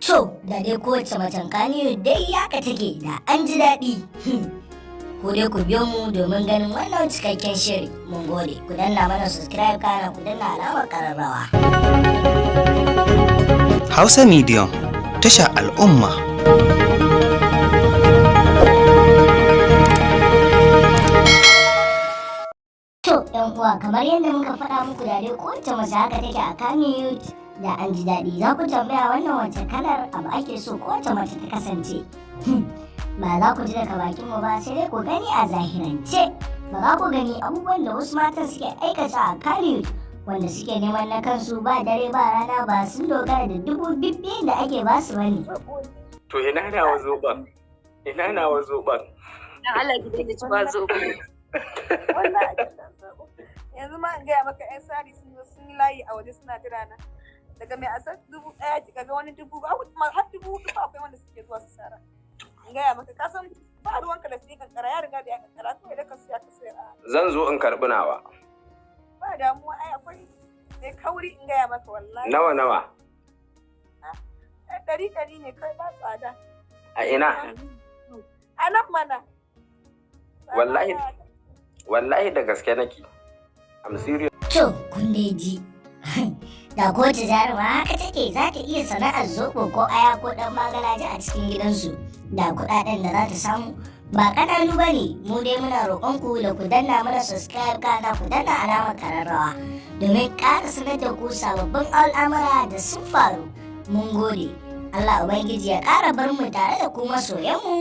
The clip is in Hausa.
To, da dai kowace macen Kaniyu dai haka take da an ji daɗi. Ku dai ku biyo mu domin ganin wannan cikakken shiri. Mun gode, ku danna mana subscribe kana ku danna alamar ƙararrawa. Hausa Medium, tasha al'umma. To, ‘yan uwa, kamar yadda muka faɗa muku da dai kowace mace haka take a Kaniyu da an ji daɗi. Za ku tambaya wannan wace kalar abu ake so kowace mace ta kasance. Ba za ku ji daga bakin mu ba sai dai ku gani a zahirance. Ba za ku gani abubuwan da wasu matan suke aikata a Kaniyu wanda suke neman na kansu ba dare ba rana ba sun dogara da dubu bibbi da ake ba su bane. To ina nawa zoban? Ina nawa zoban? Dan Allah ki da ci ba zoban. Wallahi yanzu ma in gaya maka yan sari sun yi layi a waje suna jira na. Daga mai asar 1,000 kika ga wani 2,000 har 4,000 akwai wanda suke zuwa su sara. In gaya maka ka san ba ruwanka da sai kankara ya riga da ya kankara kawai da ka siya ka sayar. Zan zo in karɓi nawa. Ba damuwa ai akwai mai kauri in gaya maka wallahi. Nawa? 100 ne kai ba tsada. A ina? A nan mana. Wallahi da gaske nake. I'm serious. To, kun dai ji. Da kowace jaruma haka take za ta iya sana'ar zoɓo ko aya ko ɗan magalaji a cikin gidansu da kuɗaɗen da za ta samu ba ƙananu ba ne. Mu dai muna roƙonku da ku danna mana subscribe kana ku danna alamar ƙararrawa domin ƙara sanar da ku sababbin al'amura da sun faru. Mun gode. Allah Ubangiji ya ƙara bar mu tare da ku masoyanmu.